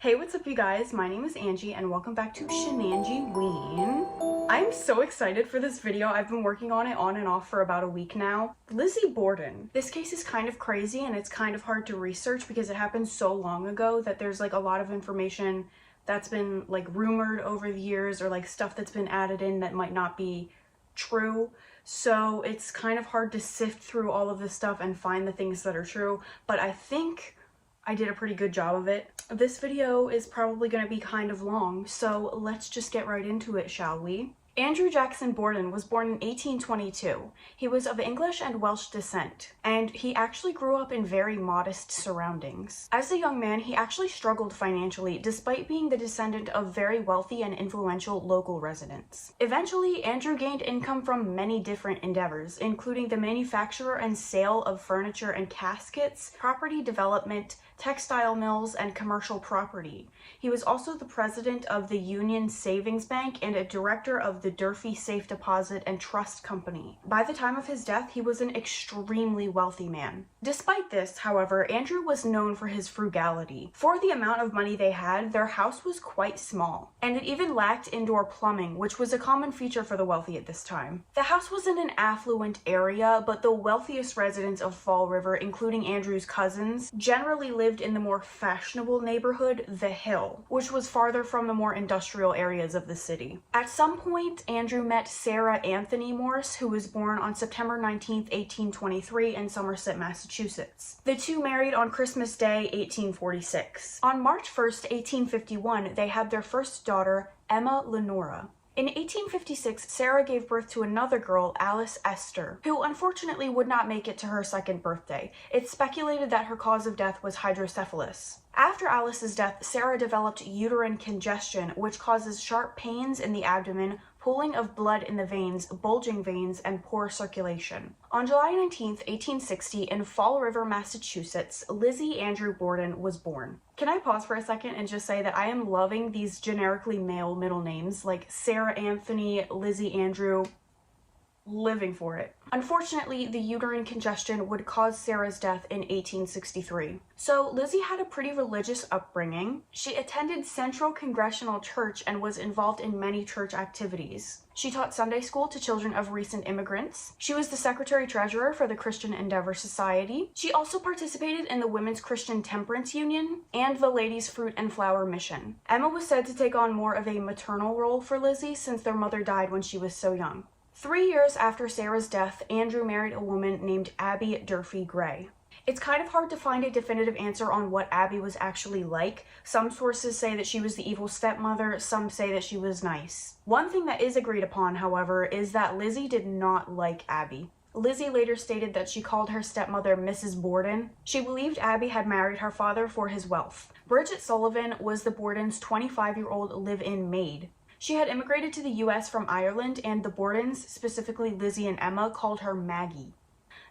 Hey, what's up you guys? My name is Angie and welcome back to shen-angie-gans. I'm so excited for this video. I've been working on it on and off for about a week now. Lizzie Borden. This case is kind of crazy and it's kind of hard to research because it happened so long ago that there's like a lot of information that's been like rumored over the years or like stuff that's been added in that might not be true. So it's kind of hard to sift through all of this stuff and find the things that are true, but I think I did a pretty good job of it. This video is probably going to be kind of long, so let's just get right into it, shall we? Andrew Jackson Borden was born in 1822. He was of English and Welsh descent, and he actually grew up in very modest surroundings. As a young man, he actually struggled financially, despite being the descendant of very wealthy and influential local residents. Eventually, Andrew gained income from many different endeavors, including the manufacture and sale of furniture and caskets, property development, textile mills, and commercial property. He was also the president of the Union Savings Bank and a director of the Durfee Safe Deposit and Trust Company. By the time of his death, he was an extremely wealthy man. Despite this, however, Andrew was known for his frugality. For the amount of money they had, their house was quite small, and it even lacked indoor plumbing, which was a common feature for the wealthy at this time. The house was in an affluent area, but the wealthiest residents of Fall River, including Andrew's cousins, generally lived in the more fashionable neighborhood, The Hill, which was farther from the more industrial areas of the city. At some point, Andrew met Sarah Anthony Morse, who was born on September 19, 1823 in Somerset, Massachusetts. The two married on Christmas Day, 1846. On March 1st, 1851, they had their first daughter, Emma Lenora. In 1856, Sarah gave birth to another girl, Alice Esther, who unfortunately would not make it to her second birthday. It's speculated that her cause of death was hydrocephalus. After Alice's death, Sarah developed uterine congestion, which causes sharp pains in the abdomen, pooling of blood in the veins, bulging veins, and poor circulation. On July 19, 1860, in Fall River, Massachusetts, Lizzie Andrew Borden was born. Can I pause for a second and just say that I am loving these generically male middle names like Sarah Anthony, Lizzie Andrew. Living for it. Unfortunately, the uterine congestion would cause Sarah's death in 1863. So Lizzie had a pretty religious upbringing. She attended Central Congregational Church and was involved in many church activities. She taught Sunday school to children of recent immigrants. She was the secretary-treasurer for the Christian Endeavor Society. She also participated in the Women's Christian Temperance Union and the Ladies' Fruit and Flower Mission. Emma was said to take on more of a maternal role for Lizzie since their mother died when she was so young. 3 years after Sarah's death, Andrew married a woman named Abby Durfee Gray. It's kind of hard to find a definitive answer on what Abby was actually like. Some sources say that she was the evil stepmother, some say that she was nice. One thing that is agreed upon, however, is that Lizzie did not like Abby. Lizzie later stated that she called her stepmother Mrs. Borden. She believed Abby had married her father for his wealth. Bridget Sullivan was the Bordens' 25-year-old live-in maid. She had immigrated to the US from Ireland, and the Bordens, specifically Lizzie and Emma, called her Maggie.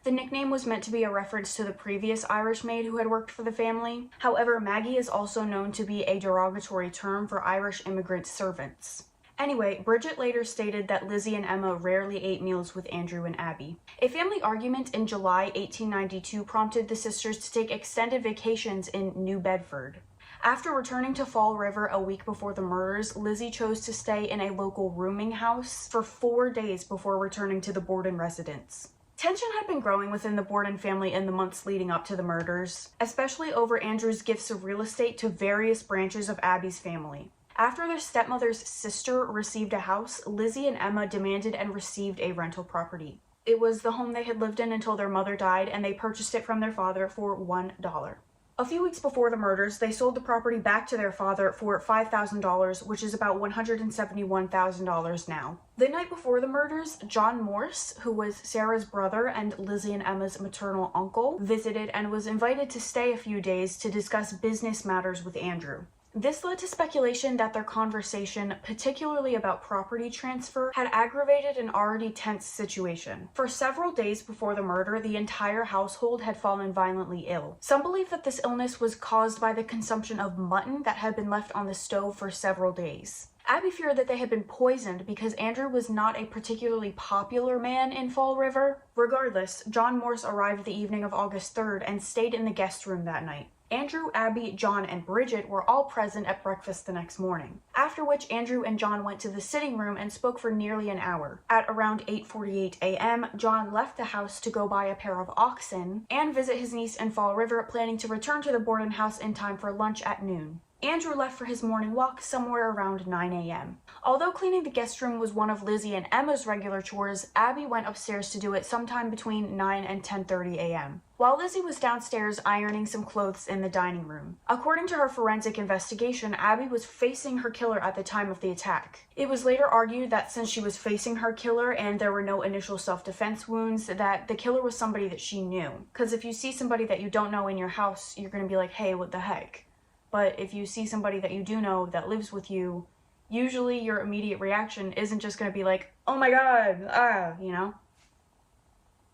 The nickname was meant to be a reference to the previous Irish maid who had worked for the family. However, Maggie is also known to be a derogatory term for Irish immigrant servants. Anyway, Bridget later stated that Lizzie and Emma rarely ate meals with Andrew and Abby. A family argument in July 1892 prompted the sisters to take extended vacations in New Bedford. After returning to Fall River a week before the murders, Lizzie chose to stay in a local rooming house for 4 days before returning to the Borden residence. Tension had been growing within the Borden family in the months leading up to the murders, especially over Andrew's gifts of real estate to various branches of Abby's family. After their stepmother's sister received a house, Lizzie and Emma demanded and received a rental property. It was the home they had lived in until their mother died, and they purchased it from their father for $1. A few weeks before the murders, they sold the property back to their father for $5,000, which is about $171,000 now. The night before the murders, John Morse, who was Sarah's brother and Lizzie and Emma's maternal uncle, visited and was invited to stay a few days to discuss business matters with Andrew. This led to speculation that their conversation, particularly about property transfer, had aggravated an already tense situation. For several days before the murder, the entire household had fallen violently ill. Some believe that this illness was caused by the consumption of mutton that had been left on the stove for several days. Abby feared that they had been poisoned because Andrew was not a particularly popular man in Fall River. Regardless, John Morse arrived the evening of August 3rd and stayed in the guest room that night. Andrew, Abby, John, and Bridget were all present at breakfast the next morning, after which Andrew and John went to the sitting room and spoke for nearly an hour. At around 8:48 a.m., John left the house to go buy a pair of oxen and visit his niece in Fall River, planning to return to the Borden house in time for lunch at noon. Andrew left for his morning walk somewhere around 9 a.m. Although cleaning the guest room was one of Lizzie and Emma's regular chores, Abby went upstairs to do it sometime between 9 and 10:30 a.m. while Lizzie was downstairs ironing some clothes in the dining room. According to her forensic investigation, Abby was facing her killer at the time of the attack. It was later argued that since she was facing her killer and there were no initial self-defense wounds, that the killer was somebody that she knew. Because if you see somebody that you don't know in your house, you're going to be like, hey, what the heck? But if you see somebody that you do know that lives with you, usually your immediate reaction isn't just going to be like, oh my god, you know?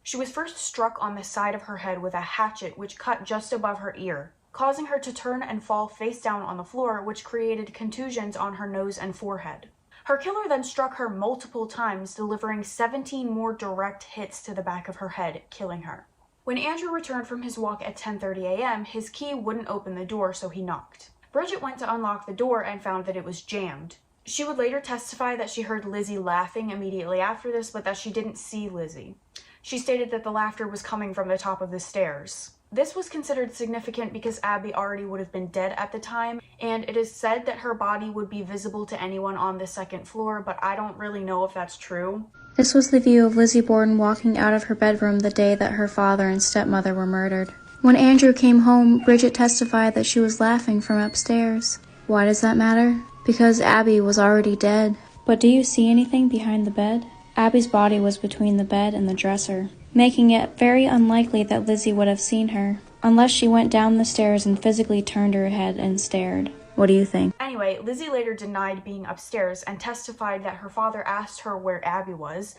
She was first struck on the side of her head with a hatchet which cut just above her ear, causing her to turn and fall face down on the floor, which created contusions on her nose and forehead. Her killer then struck her multiple times, delivering 17 more direct hits to the back of her head, killing her. When Andrew returned from his walk at 10:30 a.m., his key wouldn't open the door, so he knocked. Bridget went to unlock the door and found that it was jammed. She would later testify that she heard Lizzie laughing immediately after this, but that she didn't see Lizzie. She stated that the laughter was coming from the top of the stairs. This was considered significant because Abby already would have been dead at the time, and it is said that her body would be visible to anyone on the second floor, but I don't really know if that's true. This was the view of Lizzie Borden walking out of her bedroom the day that her father and stepmother were murdered. When Andrew came home, Bridget testified that she was laughing from upstairs. Why does that matter? Because Abby was already dead. But do you see anything behind the bed? Abby's body was between the bed and the dresser, making it very unlikely that Lizzie would have seen her, unless she went down the stairs and physically turned her head and stared. What do you think? Anyway, Lizzie later denied being upstairs and testified that her father asked her where Abby was.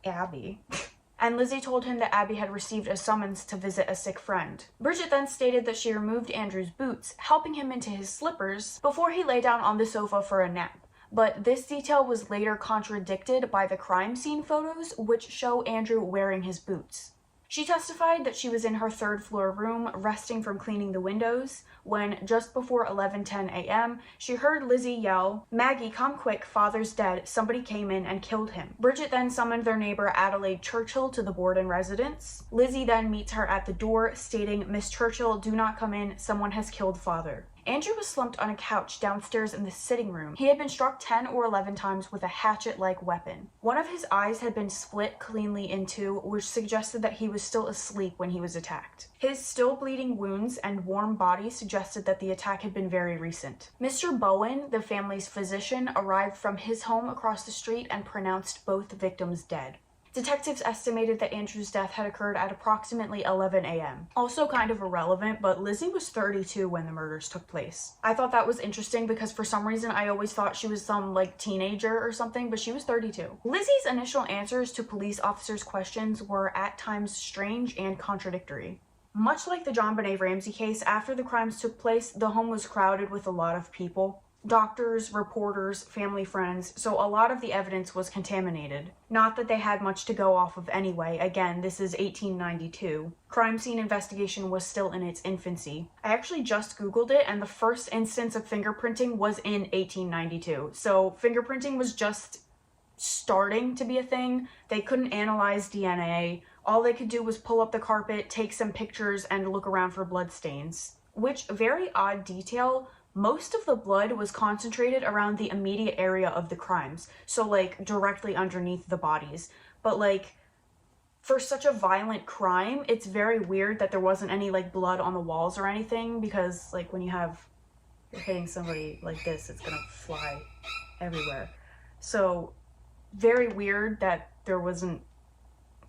Abby. And Lizzie told him that Abby had received a summons to visit a sick friend. Bridget then stated that she removed Andrew's boots, helping him into his slippers, before he lay down on the sofa for a nap. But this detail was later contradicted by the crime scene photos, which show Andrew wearing his boots. She testified that she was in her third floor room, resting from cleaning the windows, when just before 11:10 a.m., she heard Lizzie yell, "Maggie, come quick, father's dead, somebody came in and killed him." Bridget then summoned their neighbor Adelaide Churchill to the Borden residence. Lizzie then meets her at the door, stating, "Miss Churchill, do not come in, someone has killed father." Andrew was slumped on a couch downstairs in the sitting room. He had been struck 10 or 11 times with a hatchet-like weapon. One of his eyes had been split cleanly in two, which suggested that he was still asleep when he was attacked. His still bleeding wounds and warm body suggested that the attack had been very recent. Mr. Bowen, the family's physician, arrived from his home across the street and pronounced both victims dead. Detectives estimated that Andrew's death had occurred at approximately 11 a.m. Also kind of irrelevant, but Lizzie was 32 when the murders took place. I thought that was interesting because for some reason I always thought she was some teenager or something, but she was 32. Lizzie's initial answers to police officers' questions were at times strange and contradictory. Much like the JonBenet Ramsey case, after the crimes took place, the home was crowded with a lot of people. Doctors, reporters, family friends, so a lot of the evidence was contaminated. Not that they had much to go off of anyway, again, this is 1892. Crime scene investigation was still in its infancy. I actually just googled it, and the first instance of fingerprinting was in 1892, so fingerprinting was just starting to be a thing. They couldn't analyze DNA. All they could do was pull up the carpet, take some pictures, and look around for bloodstains. Which, very odd detail, most of the blood was concentrated around the immediate area of the crimes, so directly underneath the bodies. But for such a violent crime, it's very weird that there wasn't any blood on the walls or anything, because when you're hitting somebody like this, it's gonna fly everywhere. So very weird that there wasn't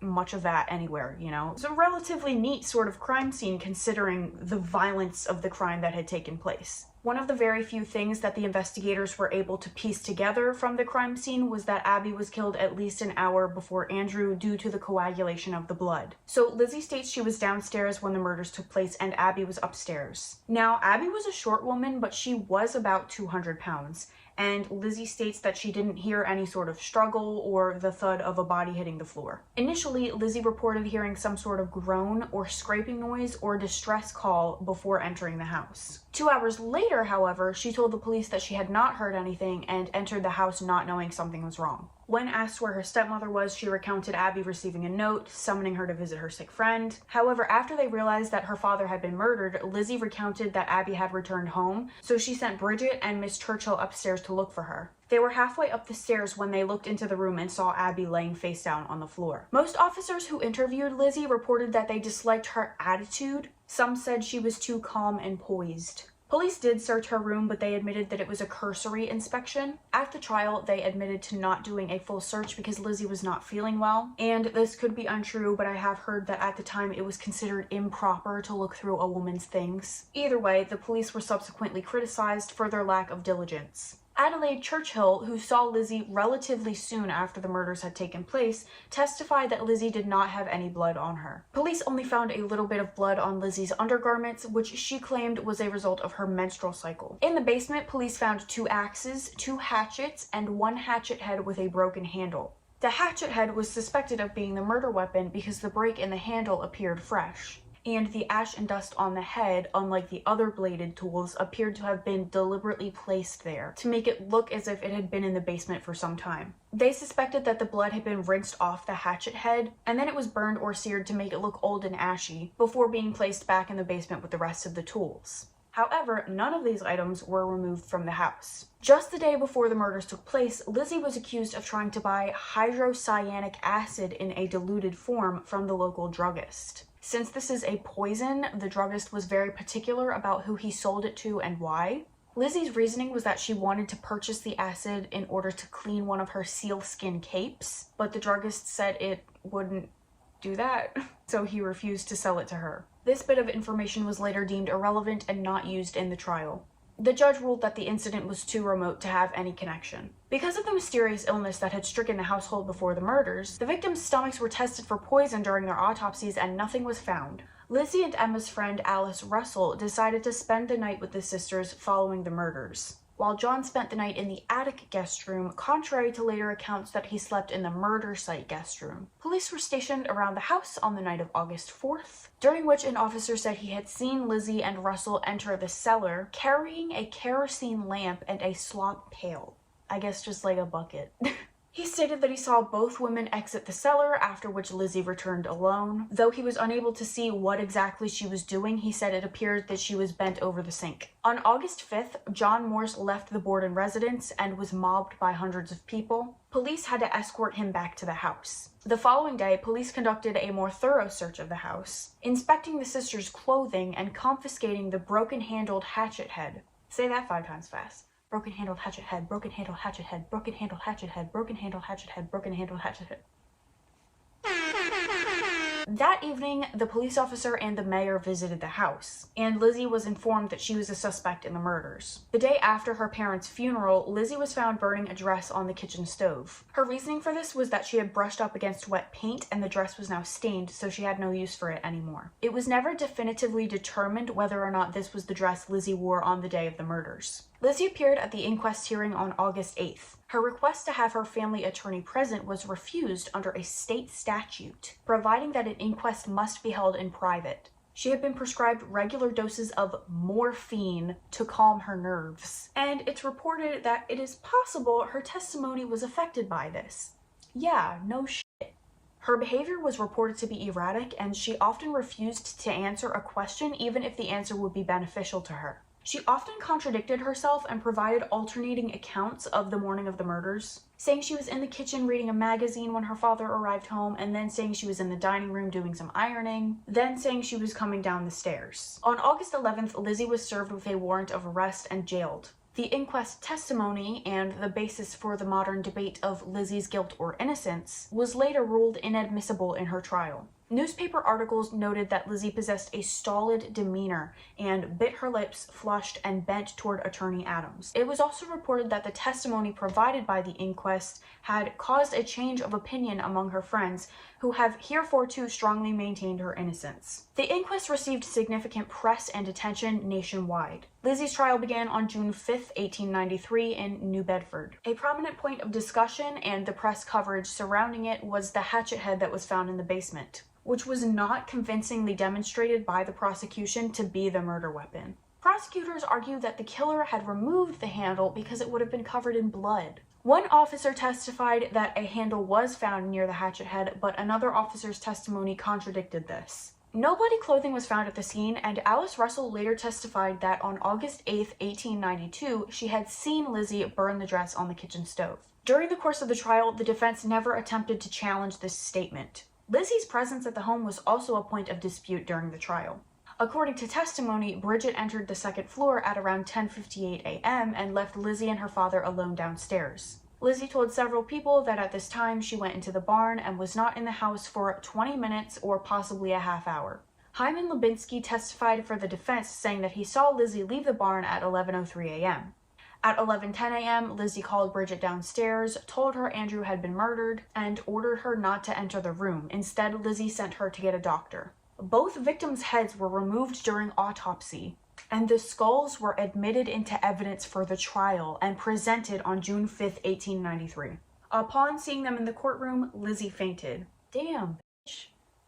much of that anywhere, you know? It's a relatively neat sort of crime scene considering the violence of the crime that had taken place. One of the very few things that the investigators were able to piece together from the crime scene was that Abby was killed at least an hour before Andrew due to the coagulation of the blood. So Lizzie states she was downstairs when the murders took place and Abby was upstairs. Now, Abby was a short woman, but she was about 200 pounds. And Lizzie states that she didn't hear any sort of struggle or the thud of a body hitting the floor. Initially, Lizzie reported hearing some sort of groan or scraping noise or distress call before entering the house. 2 hours later, however, she told the police that she had not heard anything and entered the house not knowing something was wrong. When asked where her stepmother was, she recounted Abby receiving a note, summoning her to visit her sick friend. However, after they realized that her father had been murdered, Lizzie recounted that Abby had returned home, so she sent Bridget and Miss Churchill upstairs to look for her. They were halfway up the stairs when they looked into the room and saw Abby laying face down on the floor. Most officers who interviewed Lizzie reported that they disliked her attitude. Some said she was too calm and poised. Police did search her room, but they admitted that it was a cursory inspection. At the trial, they admitted to not doing a full search because Lizzie was not feeling well. And this could be untrue, but I have heard that at the time it was considered improper to look through a woman's things. Either way, the police were subsequently criticized for their lack of diligence. Adelaide Churchill, who saw Lizzie relatively soon after the murders had taken place, testified that Lizzie did not have any blood on her. Police only found a little bit of blood on Lizzie's undergarments, which she claimed was a result of her menstrual cycle. In the basement, police found 2 axes, 2 hatchets, and 1 hatchet head with a broken handle. The hatchet head was suspected of being the murder weapon because the break in the handle appeared fresh. And the ash and dust on the head, unlike the other bladed tools, appeared to have been deliberately placed there to make it look as if it had been in the basement for some time. They suspected that the blood had been rinsed off the hatchet head, and then it was burned or seared to make it look old and ashy, before being placed back in the basement with the rest of the tools. However, none of these items were removed from the house. Just the day before the murders took place, Lizzie was accused of trying to buy hydrocyanic acid in a diluted form from the local druggist. Since this is a poison, the druggist was very particular about who he sold it to and why. Lizzie's reasoning was that she wanted to purchase the acid in order to clean one of her sealskin capes, but the druggist said it wouldn't do that, so he refused to sell it to her. This bit of information was later deemed irrelevant and not used in the trial. The judge ruled that the incident was too remote to have any connection. Because of the mysterious illness that had stricken the household before the murders, the victims' stomachs were tested for poison during their autopsies and nothing was found. Lizzie and Emma's friend Alice Russell decided to spend the night with the sisters following the murders, while John spent the night in the attic guest room, contrary to later accounts that he slept in the murder site guest room. Police were stationed around the house on the night of August 4th, during which an officer said he had seen Lizzie and Russell enter the cellar carrying a kerosene lamp and a slop pail. I guess just like a bucket. He stated that he saw both women exit the cellar, after which Lizzie returned alone. Though he was unable to see what exactly she was doing, he said it appeared that she was bent over the sink. On August 5th, John Morse left the Borden residence and was mobbed by hundreds of people. Police had to escort him back to the house. The following day, police conducted a more thorough search of the house, inspecting the sisters' clothing and confiscating the broken-handled hatchet head. Say that 5 times fast. Broken-handled hatchet head, broken-handled hatchet head, broken-handled hatchet head, broken-handled hatchet head, broken-handled hatchet head. That evening, the police officer and the mayor visited the house, and Lizzie was informed that she was a suspect in the murders. The day after her parents' funeral, Lizzie was found burning a dress on the kitchen stove. Her reasoning for this was that she had brushed up against wet paint and the dress was now stained, so she had no use for it anymore. It was never definitively determined whether or not this was the dress Lizzie wore on the day of the murders. Lizzie appeared at the inquest hearing on August 8th. Her request to have her family attorney present was refused under a state statute, providing that an inquest must be held in private. She had been prescribed regular doses of morphine to calm her nerves, and it's reported that it is possible her testimony was affected by this. Yeah, no shit. Her behavior was reported to be erratic, and she often refused to answer a question even if the answer would be beneficial to her. She often contradicted herself and provided alternating accounts of the morning of the murders, saying she was in the kitchen reading a magazine when her father arrived home, and then saying she was in the dining room doing some ironing, then saying she was coming down the stairs. On August 11th, Lizzie was served with a warrant of arrest and jailed. The inquest testimony, and the basis for the modern debate of Lizzie's guilt or innocence, was later ruled inadmissible in her trial. Newspaper articles noted that Lizzie possessed a stolid demeanor and bit her lips, flushed, and bent toward Attorney Adams. It was also reported that the testimony provided by the inquest had caused a change of opinion among her friends, who have heretofore strongly maintained her innocence. The inquest received significant press and attention nationwide. Lizzie's trial began on June 5, 1893 in New Bedford. A prominent point of discussion and the press coverage surrounding it was the hatchet head that was found in the basement, which was not convincingly demonstrated by the prosecution to be the murder weapon. Prosecutors argued that the killer had removed the handle because it would have been covered in blood. One officer testified that a handle was found near the hatchet head, but another officer's testimony contradicted this. No bloody clothing was found at the scene, and Alice Russell later testified that on August 8, 1892, she had seen Lizzie burn the dress on the kitchen stove. During the course of the trial, the defense never attempted to challenge this statement. Lizzie's presence at the home was also a point of dispute during the trial. According to testimony, Bridget entered the second floor at around 10:58 a.m. and left Lizzie and her father alone downstairs. Lizzie told several people that at this time she went into the barn and was not in the house for 20 minutes or possibly a half hour. Hyman Lubinsky testified for the defense, saying that he saw Lizzie leave the barn at 11:03 a.m. At 11:10 a.m., Lizzie called Bridget downstairs, told her Andrew had been murdered, and ordered her not to enter the room. Instead, Lizzie sent her to get a doctor. Both victims' heads were removed during autopsy, and the skulls were admitted into evidence for the trial and presented on June 5, 1893. Upon seeing them in the courtroom, Lizzie fainted. Damn, bitch.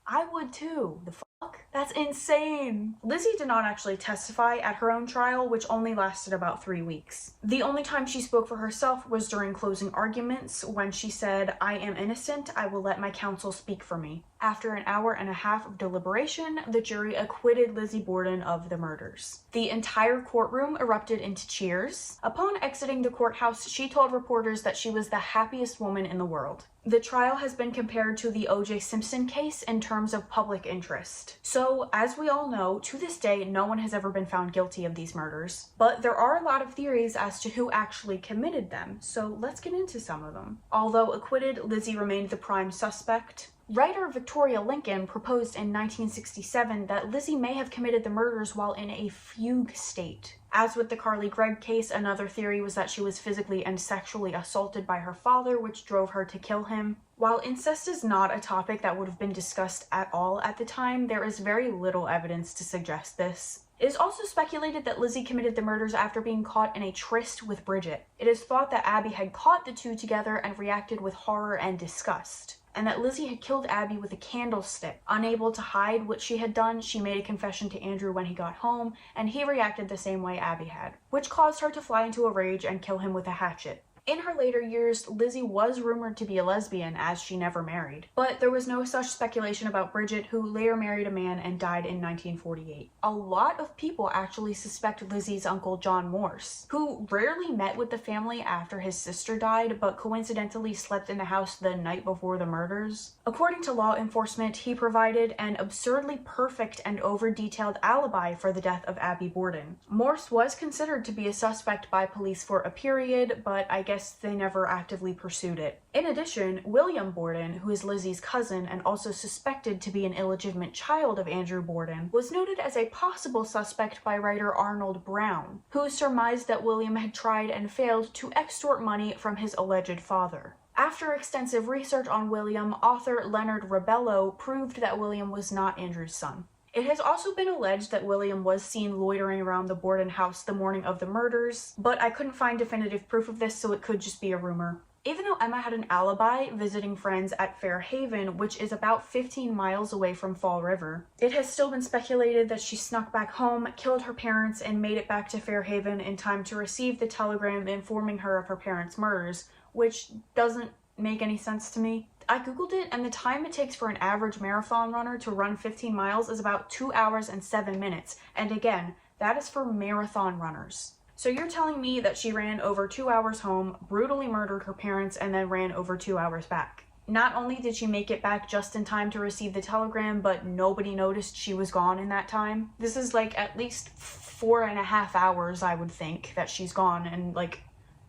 I would too. The fuck? That's insane. Lizzie did not actually testify at her own trial, which only lasted about 3 weeks. The only time she spoke for herself was during closing arguments, when she said, "I am innocent, I will let my counsel speak for me." After an hour and a half of deliberation, the jury acquitted Lizzie Borden of the murders. The entire courtroom erupted into cheers. Upon exiting the courthouse, she told reporters that she was the happiest woman in the world. The trial has been compared to the O.J. Simpson case in terms of public interest. So, as we all know, to this day, no one has ever been found guilty of these murders. But there are a lot of theories as to who actually committed them, so let's get into some of them. Although acquitted, Lizzie remained the prime suspect. Writer Victoria Lincoln proposed in 1967 that Lizzie may have committed the murders while in a fugue state. As with the Carly Gregg case, another theory was that she was physically and sexually assaulted by her father, which drove her to kill him. While incest is not a topic that would have been discussed at all at the time, there is very little evidence to suggest this. It is also speculated that Lizzie committed the murders after being caught in a tryst with Bridget. It is thought that Abby had caught the two together and reacted with horror and disgust, and that Lizzie had killed Abby with a candlestick. Unable to hide what she had done, she made a confession to Andrew when he got home, and he reacted the same way Abby had, which caused her to fly into a rage and kill him with a hatchet. In her later years, Lizzie was rumored to be a lesbian, as she never married. But there was no such speculation about Bridget, who later married a man and died in 1948. A lot of people actually suspect Lizzie's uncle John Morse, who rarely met with the family after his sister died, but coincidentally slept in the house the night before the murders. According to law enforcement, he provided an absurdly perfect and over-detailed alibi for the death of Abby Borden. Morse was considered to be a suspect by police for a period, but I guess they never actively pursued it. In addition, William Borden, who is Lizzie's cousin and also suspected to be an illegitimate child of Andrew Borden, was noted as a possible suspect by writer Arnold Brown, who surmised that William had tried and failed to extort money from his alleged father. After extensive research on William, author Leonard Rabello proved that William was not Andrew's son. It has also been alleged that William was seen loitering around the Borden house the morning of the murders, but I couldn't find definitive proof of this, so it could just be a rumor. Even though Emma had an alibi visiting friends at Fair Haven, which is about 15 miles away from Fall River, it has still been speculated that she snuck back home, killed her parents, and made it back to Fair Haven in time to receive the telegram informing her of her parents' murders, which doesn't make any sense to me. I googled it, and the time it takes for an average marathon runner to run 15 miles is about 2 hours and 7 minutes, and again, that is for marathon runners. So you're telling me that she ran over 2 hours home, brutally murdered her parents, and then ran over 2 hours back. Not only did she make it back just in time to receive the telegram, but nobody noticed she was gone in that time. This is like at least 4.5 hours, I would think, that she's gone, and like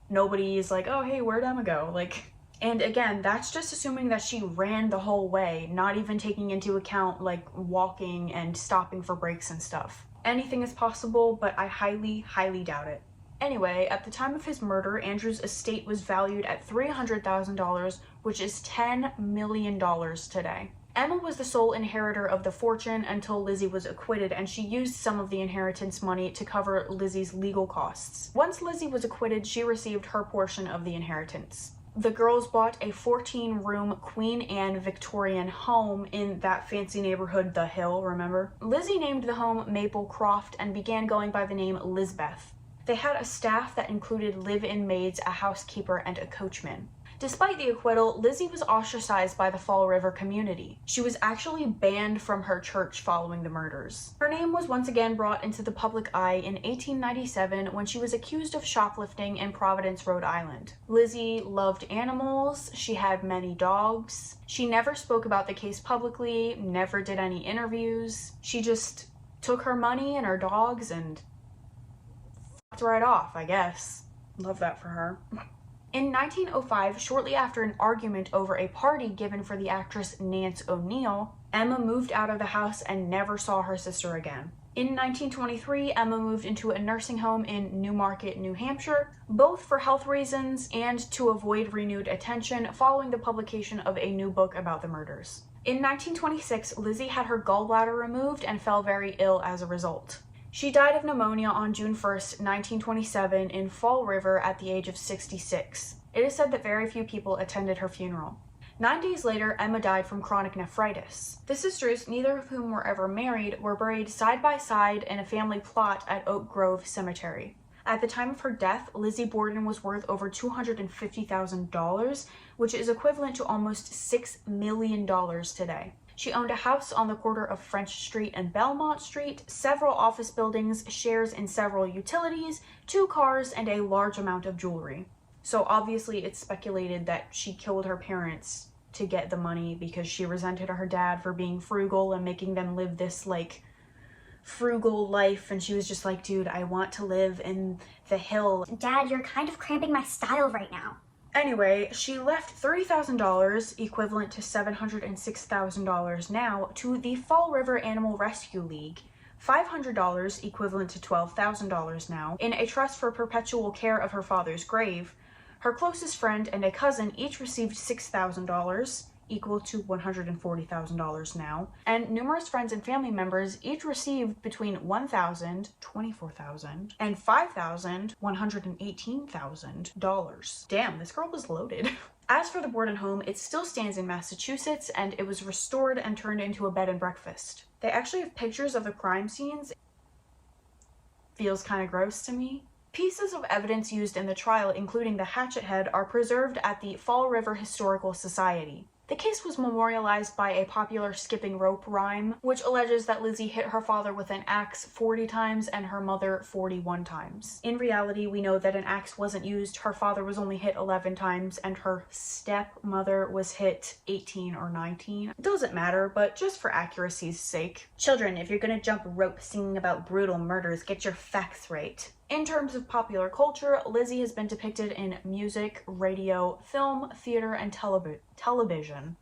nobody is like, oh hey, where'd Emma go? Like, And again, that's just assuming that she ran the whole way, not even taking into account like walking and stopping for breaks and stuff. Anything is possible, but I highly, highly doubt it. Anyway, at the time of his murder, Andrew's estate was valued at $300,000, which is $10 million today. Emma was the sole inheritor of the fortune until Lizzie was acquitted, and she used some of the inheritance money to cover Lizzie's legal costs. Once Lizzie was acquitted, she received her portion of the inheritance. The girls bought a 14-room Queen Anne Victorian home in that fancy neighborhood, The Hill, remember? Lizzie named the home Maple Croft and began going by the name Lizbeth. They had a staff that included live-in maids, a housekeeper, and a coachman. Despite the acquittal, Lizzie was ostracized by the Fall River community. She was actually banned from her church following the murders. Her name was once again brought into the public eye in 1897 when she was accused of shoplifting in Providence, Rhode Island. Lizzie loved animals. She had many dogs. She never spoke about the case publicly, never did any interviews. She just took her money and her dogs and fucked right off, I guess. Love that for her. In 1905, shortly after an argument over a party given for the actress Nance O'Neill, Emma moved out of the house and never saw her sister again. In 1923, Emma moved into a nursing home in Newmarket, New Hampshire, both for health reasons and to avoid renewed attention following the publication of a new book about the murders. In 1926, Lizzie had her gallbladder removed and fell very ill as a result. She died of pneumonia on June 1st, 1927 in Fall River at the age of 66. It is said that very few people attended her funeral. 9 days later, Emma died from chronic nephritis. The sisters, neither of whom were ever married, were buried side by side in a family plot at Oak Grove Cemetery. At the time of her death, Lizzie Borden was worth over $250,000, which is equivalent to almost $6 million today. She owned a house on the corner of French Street and Belmont Street, several office buildings, shares in several utilities, 2 cars, and a large amount of jewelry. So obviously it's speculated that she killed her parents to get the money because she resented her dad for being frugal and making them live this like frugal life, and she was just like, dude, I want to live in the hill. Dad, you're kind of cramping my style right now. Anyway, she left $30,000, equivalent to $706,000 now, to the Fall River Animal Rescue League, $500, equivalent to $12,000 now, in a trust for perpetual care of her father's grave. Her closest friend and a cousin each received $6,000, equal to $140,000 now, and numerous friends and family members each received between $1,000, $24,000, and $5,000, $118,000. Damn, this girl was loaded. As for the Borden home, it still stands in Massachusetts, and it was restored and turned into a bed and breakfast. They actually have pictures of the crime scenes. Feels kind of gross to me. Pieces of evidence used in the trial, including the hatchet head, are preserved at the Fall River Historical Society. The case was memorialized by a popular skipping rope rhyme, which alleges that Lizzie hit her father with an axe 40 times and her mother 41 times. In reality, we know that an axe wasn't used. Her father was only hit 11 times and her stepmother was hit 18 or 19. It doesn't matter, but just for accuracy's sake. Children, if you're gonna jump rope singing about brutal murders, get your facts right. In terms of popular culture, Lizzie has been depicted in music, radio, film, theater, and television.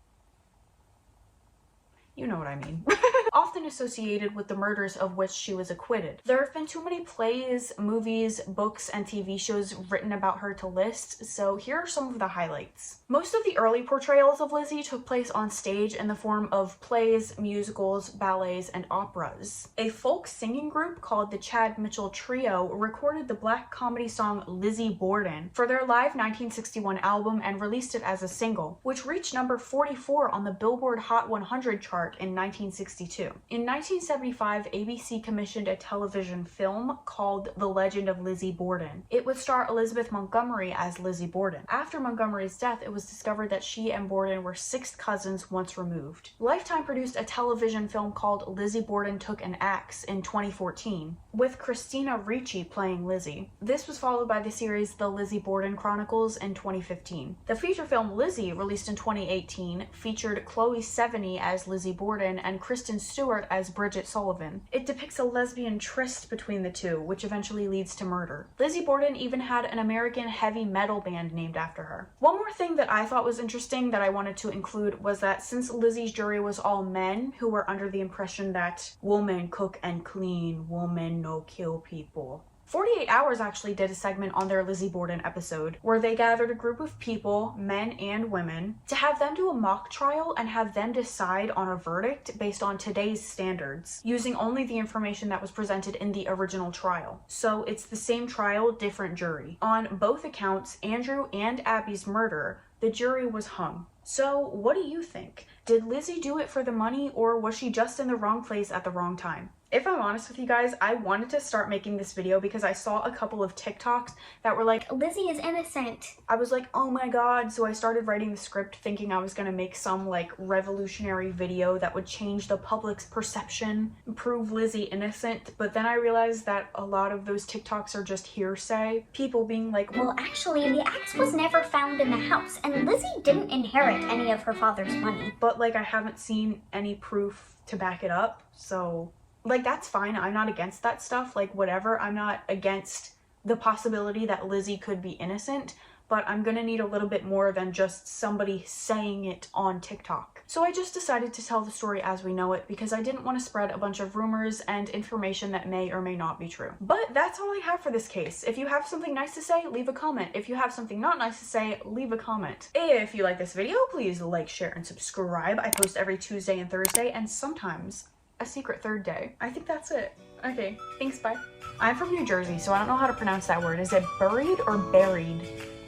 You know what I mean. Often associated with the murders of which she was acquitted. There have been too many plays, movies, books, and TV shows written about her to list, so here are some of the highlights. Most of the early portrayals of Lizzie took place on stage in the form of plays, musicals, ballets, and operas. A folk singing group called the Chad Mitchell Trio recorded the black comedy song Lizzie Borden for their live 1961 album and released it as a single, which reached number 44 on the Billboard Hot 100 chart in 1962. In 1975, ABC commissioned a television film called The Legend of Lizzie Borden. It would star Elizabeth Montgomery as Lizzie Borden. After Montgomery's death, it was discovered that she and Borden were sixth cousins once removed. Lifetime produced a television film called Lizzie Borden Took an Axe in 2014, with Christina Ricci playing Lizzie. This was followed by the series The Lizzie Borden Chronicles in 2015. The feature film Lizzie, released in 2018, featured Chloe Sevigny as Lizzie Borden and Kristen Stewart Stewart as Bridget Sullivan. It depicts a lesbian tryst between the two, which eventually leads to murder. Lizzie Borden even had an American heavy metal band named after her. One more thing that I thought was interesting that I wanted to include was that since Lizzie's jury was all men who were under the impression that women cook and clean, women no kill people. 48 Hours actually did a segment on their Lizzie Borden episode where they gathered a group of people, men and women, to have them do a mock trial and have them decide on a verdict based on today's standards, using only the information that was presented in the original trial. So it's the same trial, different jury. On both accounts, Andrew and Abby's murder, the jury was hung. So what do you think? Did Lizzie do it for the money, or was she just in the wrong place at the wrong time? If I'm honest with you guys, I wanted to start making this video because I saw a couple of TikToks that were like, Lizzie is innocent. I was like, oh my god. So I started writing the script thinking I was gonna make some like revolutionary video that would change the public's perception, prove Lizzie innocent. But then I realized that a lot of those TikToks are just hearsay. People being like, Well, actually, the axe was never found in the house, and Lizzie didn't inherit any of her father's money. but like I haven't seen any proof to back it up. So like, that's fine. I'm not against that stuff. Like, whatever. I'm not against the possibility that Lizzie could be innocent, but I'm gonna need a little bit more than just somebody saying it on TikTok. So I just decided to tell the story as we know it because I didn't want to spread a bunch of rumors and information that may or may not be true. But that's all I have for this case. If you have something nice to say, leave a comment. If you have something not nice to say, leave a comment. If you like this video, please like, share, and subscribe. I post every Tuesday and Thursday, and sometimes a secret third day. I think that's it. Okay, thanks, bye. I'm from New Jersey, so I don't know how to pronounce that word. Is it buried or buried?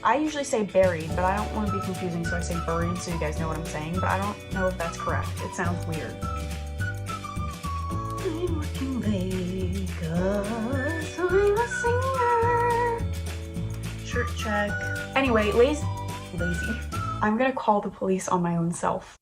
I usually say buried, but I don't want to be confusing, so I say buried so you guys know what I'm saying, but I don't know if that's correct. It sounds weird. I'm working late 'cause I'm a singer. Shirt check. Anyway, lazy. I'm gonna call the police on my own self.